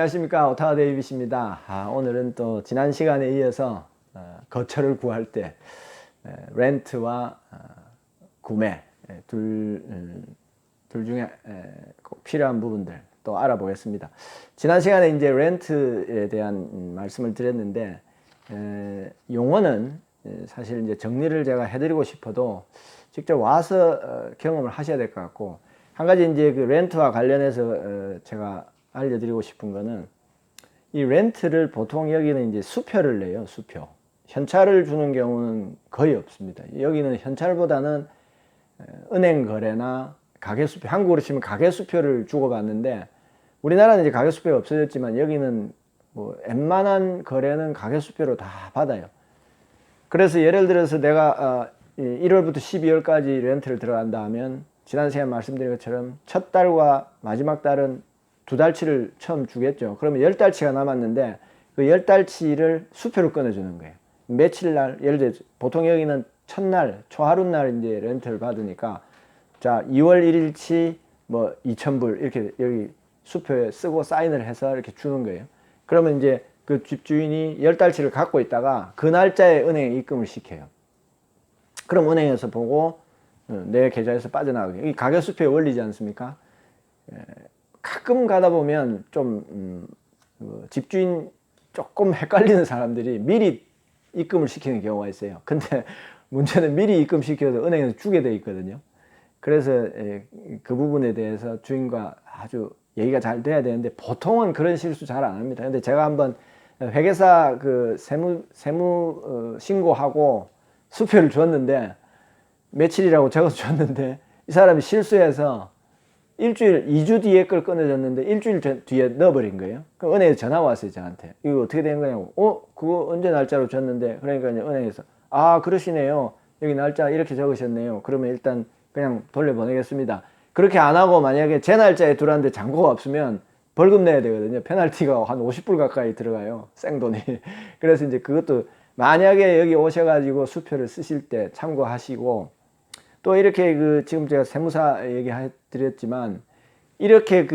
안녕하십니까. 오타와 데이빗입니다. 오늘은 또 지난 시간에 이어서 거처를 구할 때 렌트와 구매 둘 중에 꼭 필요한 부분들 또 알아보겠습니다. 지난 시간에 이제 렌트에 대한 말씀을 드렸는데 용어는 사실 이제 정리를 제가 해드리고 싶어도 직접 와서 경험을 하셔야 될 것 같고, 한 가지 이제 그 렌트와 관련해서 제가 알려드리고 싶은 거는, 이 렌트를 보통 여기는 이제 수표를 내요. 수표. 현찰을 주는 경우는 거의 없습니다. 여기는 현찰보다는 은행 거래나 가계수표, 한국으로 치면 가계수표를 주고받는데, 우리나라는 이제 가계수표가 없어졌지만 여기는 뭐 웬만한 거래는 가계수표로 다 받아요. 그래서 예를 들어서 내가 1월부터 12월까지 렌트를 들어간다 하면, 지난 시간에 말씀드린 것처럼 첫 달과 마지막 달은 2달치를 처음 주겠죠. 그러면 10달치가 남았는데 그 10달치를 수표로 끊어주는 거예요. 며칠 날, 예를 들어 보통 여기는 첫날, 초하룻날 이제 렌트를 받으니까, 자, 2월 1일치 뭐 2,000불 이렇게 여기 수표에 쓰고 사인을 해서 이렇게 주는 거예요. 그러면 이제 그 집주인이 10달치를 갖고 있다가 그 날짜에 은행에 입금을 시켜요. 그럼 은행에서 보고 내 계좌에서 빠져나가게. 이 가계수표의 원리지 않습니까? 가끔 가다 보면 좀 집주인 조금 헷갈리는 사람들이 미리 입금을 시키는 경우가 있어요. 근데 문제는 미리 입금시켜도 은행에서 주게 돼 있거든요. 그래서 그 부분에 대해서 주인과 아주 얘기가 잘 돼야 되는데, 보통은 그런 실수 잘 안 합니다. 근데 제가 한번 회계사 그 세무 신고하고 수표를 줬는데, 며칠이라고 적어서 줬는데 이 사람이 실수해서 2주 뒤에 걸 끊어졌는데 일주일 뒤에 넣어버린 거예요. 그럼 은행에서 전화 왔어요, 저한테. 이거 어떻게 된 거냐고. 그거 언제 날짜로 줬는데? 그러니까 은행에서, 그러시네요. 여기 날짜 이렇게 적으셨네요. 그러면 일단 그냥 돌려보내겠습니다. 그렇게 안 하고 만약에 제 날짜에 들어왔는데 잔고가 없으면 벌금 내야 되거든요. 페널티가 한 50불 가까이 들어가요, 생돈이. 그래서 이제 그것도 만약에 여기 오셔가지고 수표를 쓰실 때 참고하시고, 또 이렇게 지금 제가 세무사 얘기해 드렸지만, 이렇게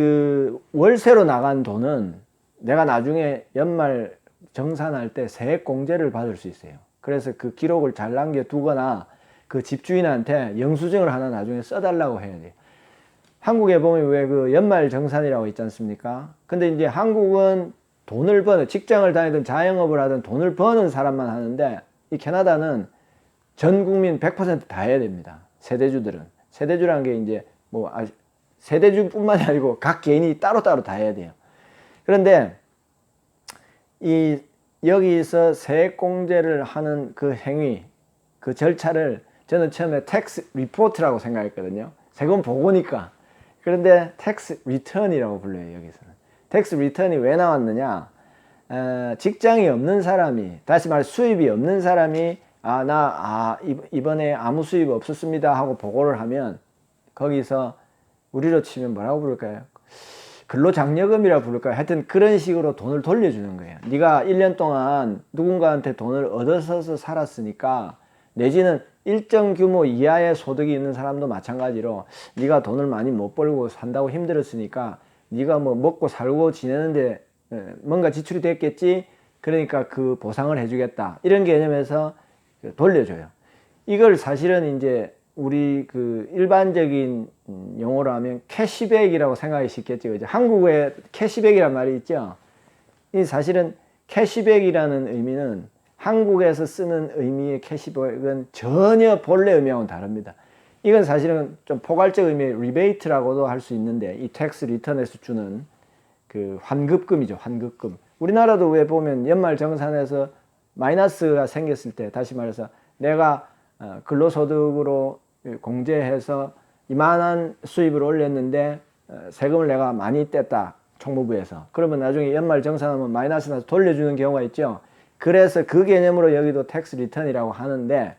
월세로 나간 돈은 내가 나중에 연말 정산할 때 세액공제를 받을 수 있어요. 그래서 그 기록을 잘 남겨두거나 그 집주인한테 영수증을 하나 나중에 써달라고 해야 돼요. 한국에 보면 왜 연말 정산이라고 있지 않습니까? 근데 이제 한국은 돈을 버는, 직장을 다니든 자영업을 하든 돈을 버는 사람만 하는데, 이 캐나다는 전 국민 100% 다 해야 됩니다. 세대주들은. 세대주라는 게 이제 세대주뿐만이 아니고 각 개인이 따로따로 다 해야 돼요. 그런데 여기서 세액공제를 하는 그 행위, 그 절차를 저는 처음에 텍스 리포트라고 생각했거든요. 세금 보고니까. 그런데 텍스 리턴이라고 불러요, 여기서는. 텍스 리턴이 왜 나왔느냐? 직장이 없는 사람이, 다시 말해 수입이 없는 사람이 이번에 아무 수입 없었습니다 하고 보고를 하면, 거기서 우리로 치면 뭐라고 부를까요? 근로장려금이라고 부를까요? 하여튼 그런 식으로 돈을 돌려주는 거예요. 네가 1년 동안 누군가한테 돈을 얻어서 살았으니까, 내지는 일정 규모 이하의 소득이 있는 사람도 마찬가지로 네가 돈을 많이 못 벌고 산다고 힘들었으니까 네가 뭐 먹고 살고 지내는데 뭔가 지출이 됐겠지? 그러니까 그 보상을 해주겠다, 이런 개념에서 돌려줘요. 이걸 사실은 이제 우리 일반적인 용어로 하면 캐시백이라고 생각이 쉽겠죠. 그죠? 한국에 캐시백이란 말이 있죠. 이 사실은 캐시백이라는 의미는 한국에서 쓰는 의미의 캐시백은 전혀 본래 의미하고는 다릅니다. 이건 사실은 좀 포괄적 의미의 리베이트라고도 할 수 있는데, 이 텍스 리턴에서 주는 그 환급금이죠, 환급금. 우리나라도 왜 보면 연말 정산에서 마이너스가 생겼을 때, 다시 말해서 내가 근로소득으로 공제해서 이만한 수입을 올렸는데 세금을 내가 많이 뗐다, 총무부에서. 그러면 나중에 연말 정산하면 마이너스 나서 돌려주는 경우가 있죠. 그래서 그 개념으로 여기도 텍스 리턴이라고 하는데,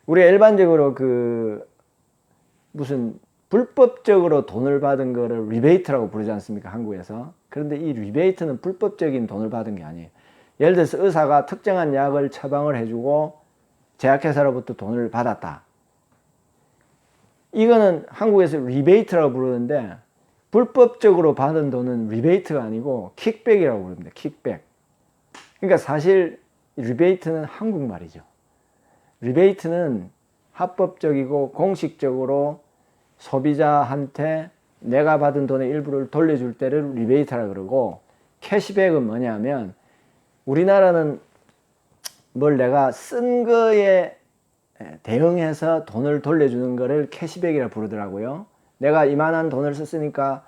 우리가 일반적으로 무슨 불법적으로 돈을 받은 거를 리베이트라고 부르지 않습니까, 한국에서? 그런데 이 리베이트는 불법적인 돈을 받은 게 아니에요. 예를 들어서 의사가 특정한 약을 처방을 해주고 제약회사로부터 돈을 받았다. 이거는 한국에서 리베이트라고 부르는데, 불법적으로 받은 돈은 리베이트가 아니고 킥백이라고 부릅니다. 킥백. 그러니까 사실 리베이트는 한국말이죠. 리베이트는 합법적이고 공식적으로 소비자한테 내가 받은 돈의 일부를 돌려줄 때를 리베이트라 그러고, 캐시백은 뭐냐면 우리나라는 뭘 내가 쓴 거에 대응해서 돈을 돌려주는 거를 캐시백이라 부르더라고요. 내가 이만한 돈을 썼으니까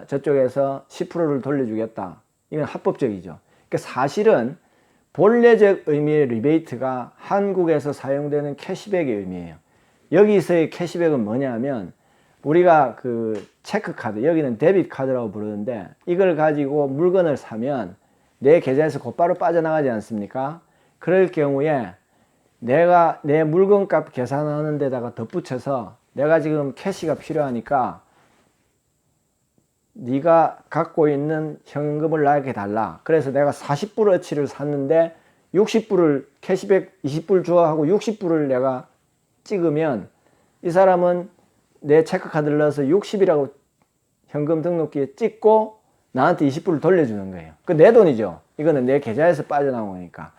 저쪽에서 10%를 돌려주겠다. 이건 합법적이죠. 그러니까 사실은 본래적 의미의 리베이트가 한국에서 사용되는 캐시백의 의미예요. 여기서의 캐시백은 뭐냐면 우리가 그 체크카드, 여기는 데빗 카드라고 부르는데, 이걸 가지고 물건을 사면 내 계좌에서 곧바로 빠져나가지 않습니까? 그럴 경우에 내가 내 물건값 계산하는 데다가 덧붙여서 내가 지금 캐시가 필요하니까 네가 갖고 있는 현금을 나에게 달라. 그래서 내가 40불어치를 샀는데 60불을 캐시백 20불 줘 하고 60불을 내가 찍으면 이 사람은 내 체크카드를 넣어서 60이라고 현금 등록기에 찍고 나한테 20불을 돌려주는 거예요. 그 내 돈이죠. 이거는 내 계좌에서 빠져나오니까.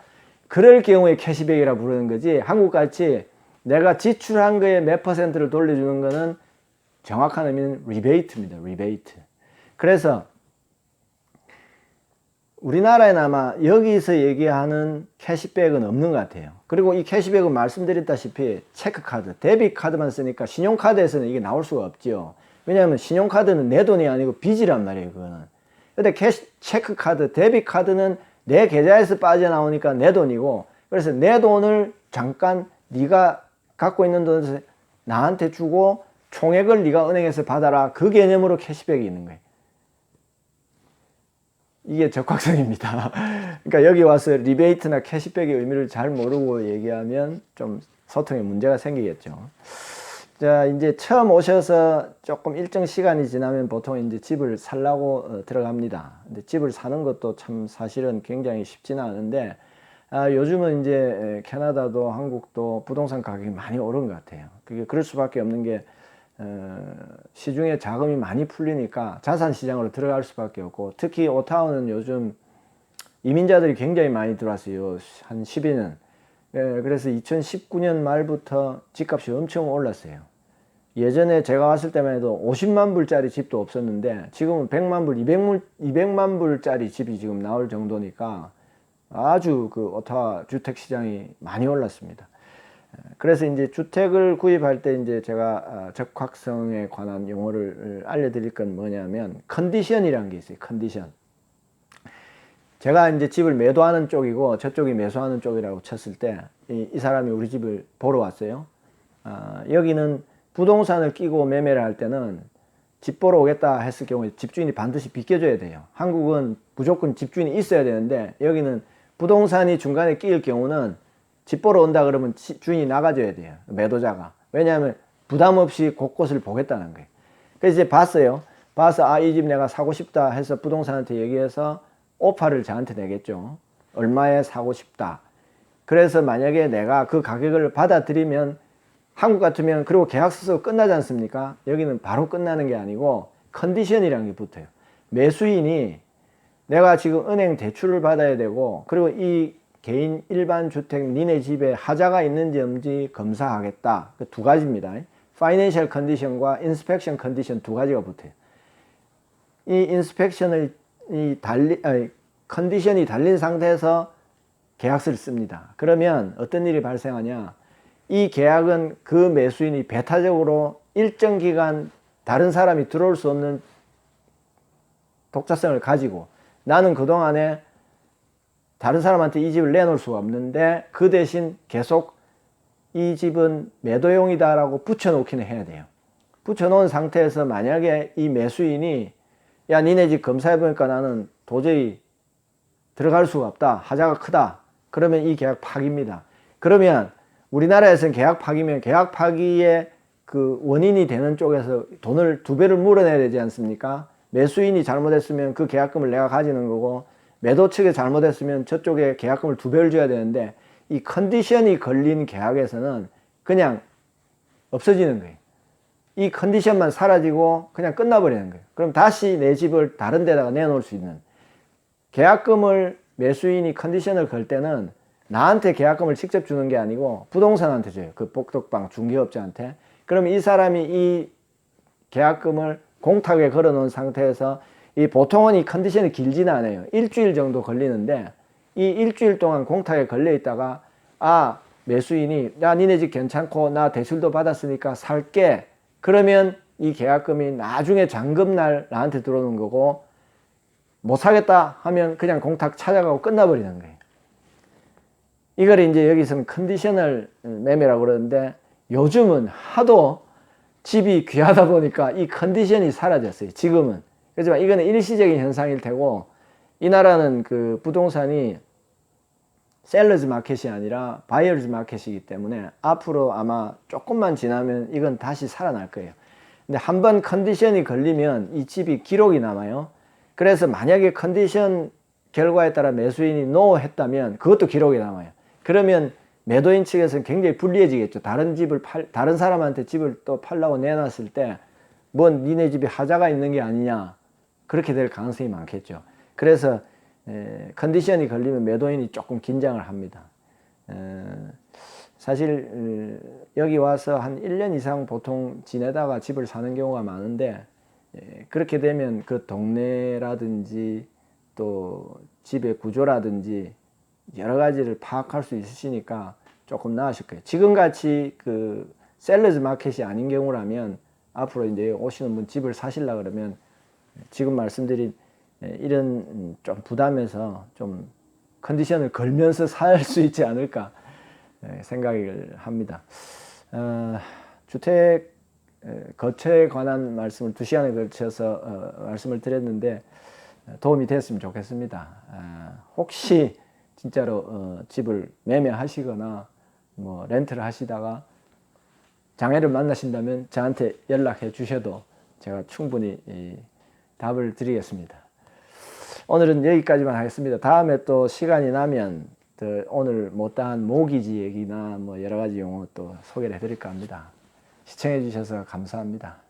그럴 경우에 캐시백이라 부르는 거지, 한국같이 내가 지출한 거에 몇 퍼센트를 돌려주는 거는 정확한 의미는 리베이트입니다. 리베이트. 그래서 우리나라에는 아마 여기서 얘기하는 캐시백은 없는 것 같아요. 그리고 이 캐시백은 말씀드렸다시피 체크카드, 데빗카드만 쓰니까 신용카드에서는 이게 나올 수가 없죠. 왜냐하면 신용카드는 내 돈이 아니고 빚이란 말이에요, 그거는. 근데 체크카드, 데빗카드는 내 계좌에서 빠져나오니까 내 돈이고, 그래서 내 돈을 잠깐 네가 갖고 있는 돈에서 나한테 주고 총액을 네가 은행에서 받아라, 그 개념으로 캐시백이 있는 거예요. 이게 적확성입니다. 그러니까 여기 와서 리베이트나 캐시백의 의미를 잘 모르고 얘기하면 좀 소통에 문제가 생기겠죠. 자, 이제 처음 오셔서 조금 일정 시간이 지나면 보통 이제 집을 살라고 들어갑니다. 근데 집을 사는 것도 참 사실은 굉장히 쉽지는 않은데, 요즘은 이제 캐나다도 한국도 부동산 가격이 많이 오른 것 같아요. 그게 그럴 수밖에 없는 게 시중에 자금이 많이 풀리니까 자산 시장으로 들어갈 수밖에 없고, 특히 오타와는 요즘 이민자들이 굉장히 많이 들어왔어요. 한 12년. 그래서 2019년 말부터 집값이 엄청 올랐어요. 예전에 제가 왔을 때만 해도 50만 불짜리 집도 없었는데 지금은 100만 불, 200만 불짜리 집이 지금 나올 정도니까 아주 그 오타와 주택 시장이 많이 올랐습니다. 그래서 이제 주택을 구입할 때 이제 제가 적확성에 관한 용어를 알려드릴 건 뭐냐면 컨디션이라는 게 있어요. 컨디션. 제가 이제 집을 매도하는 쪽이고 저쪽이 매수하는 쪽이라고 쳤을 때 이 사람이 우리 집을 보러 왔어요. 여기는 부동산을 끼고 매매를 할 때는 집 보러 오겠다 했을 경우에 집주인이 반드시 비켜줘야 돼요. 한국은 무조건 집주인이 있어야 되는데 여기는 부동산이 중간에 끼일 경우는 집 보러 온다 그러면 주인이 나가줘야 돼요. 매도자가. 왜냐하면 부담 없이 곳곳을 보겠다는 거예요. 그래서 이제 봤어요. 봐서 이 집 내가 사고 싶다 해서 부동산한테 얘기해서 오파를 저한테 내겠죠. 얼마에 사고 싶다. 그래서 만약에 내가 그 가격을 받아들이면 한국 같으면 그리고 계약서서 끝나지 않습니까? 여기는 바로 끝나는 게 아니고 컨디션이라는 게 붙어요. 매수인이 내가 지금 은행 대출을 받아야 되고 그리고 이 개인 일반 주택 니네 집에 하자가 있는지 없는지 검사하겠다. 그 두 가지입니다. 파이낸셜 컨디션과 인스펙션 컨디션 두 가지가 붙어요. 이 인스펙션을 컨디션이 달린 상태에서 계약서를 씁니다. 그러면 어떤 일이 발생하냐? 이 계약은 그 매수인이 배타적으로 일정 기간 다른 사람이 들어올 수 없는 독자성을 가지고 나는 그동안에 다른 사람한테 이 집을 내놓을 수가 없는데 그 대신 계속 이 집은 매도용이다 라고 붙여놓기는 해야 돼요. 붙여놓은 상태에서 만약에 이 매수인이 야 니네 집 검사해보니까 나는 도저히 들어갈 수가 없다. 하자가 크다. 그러면 이 계약 파기입니다. 그러면 우리나라에서는 계약 파기면 계약 파기의 그 원인이 되는 쪽에서 돈을 2배를 물어내야 되지 않습니까? 매수인이 잘못했으면 그 계약금을 내가 가지는 거고 매도 측에 잘못했으면 저쪽에 계약금을 2배를 줘야 되는데 이 컨디션이 걸린 계약에서는 그냥 없어지는 거예요. 이 컨디션만 사라지고 그냥 끝나버리는 거예요. 그럼 다시 내 집을 다른 데다가 내놓을 수 있는, 계약금을 매수인이 컨디션을 걸 때는 나한테 계약금을 직접 주는 게 아니고 부동산한테 줘요. 그 복덕방 중개업자한테. 그럼 이 사람이 이 계약금을 공탁에 걸어 놓은 상태에서, 이 보통은 이 컨디션이 길지는 않아요. 일주일 정도 걸리는데, 이 일주일 동안 공탁에 걸려 있다가, 아, 매수인이 야, 니네 집 괜찮고 나 대출도 받았으니까 살게. 그러면 이 계약금이 나중에 잔금날 나한테 들어오는 거고, 못 사겠다 하면 그냥 공탁 찾아가고 끝나버리는 거예요. 이걸 이제 여기서는 컨디셔널 매매라고 그러는데, 요즘은 하도 집이 귀하다 보니까 이 컨디션이 사라졌어요. 지금은. 그렇지만 이거는 일시적인 현상일 테고, 이 나라는 그 부동산이 셀러즈 마켓이 아니라 바이어즈 마켓이기 때문에 앞으로 아마 조금만 지나면 이건 다시 살아날 거예요. 근데 한번 컨디션이 걸리면 이 집이 기록이 남아요. 그래서 만약에 컨디션 결과에 따라 매수인이 NO 했다면 그것도 기록이 남아요. 그러면 매도인 측에서는 굉장히 불리해지겠죠. 다른 사람한테 집을 또 팔라고 내놨을 때, 뭔 니네 집이 하자가 있는 게 아니냐, 그렇게 될 가능성이 많겠죠. 그래서 컨디션이 걸리면 매도인이 조금 긴장을 합니다. 사실 여기 와서 한 1년 이상 보통 지내다가 집을 사는 경우가 많은데, 그렇게 되면 그 동네라든지 또 집의 구조라든지 여러 가지를 파악할 수 있으시니까 조금 나으실 거예요. 지금같이 그 셀러즈 마켓이 아닌 경우라면, 앞으로 이제 오시는 분 집을 사실라 그러면 지금 말씀드린 이런 좀 부담에서 좀 컨디션을 걸면서 살 수 있지 않을까 생각을 합니다. 주택 거처에 관한 말씀을 2시간에 걸쳐서 말씀을 드렸는데 도움이 됐으면 좋겠습니다. 혹시 진짜로 집을 매매하시거나 뭐 렌트를 하시다가 장애를 만나신다면 저한테 연락해 주셔도 제가 충분히 답을 드리겠습니다. 오늘은 여기까지만 하겠습니다. 다음에 또 시간이 나면 오늘 못다한 모기지 얘기나 뭐 여러 가지 용어 또 소개를 해드릴까 합니다. 시청해 주셔서 감사합니다.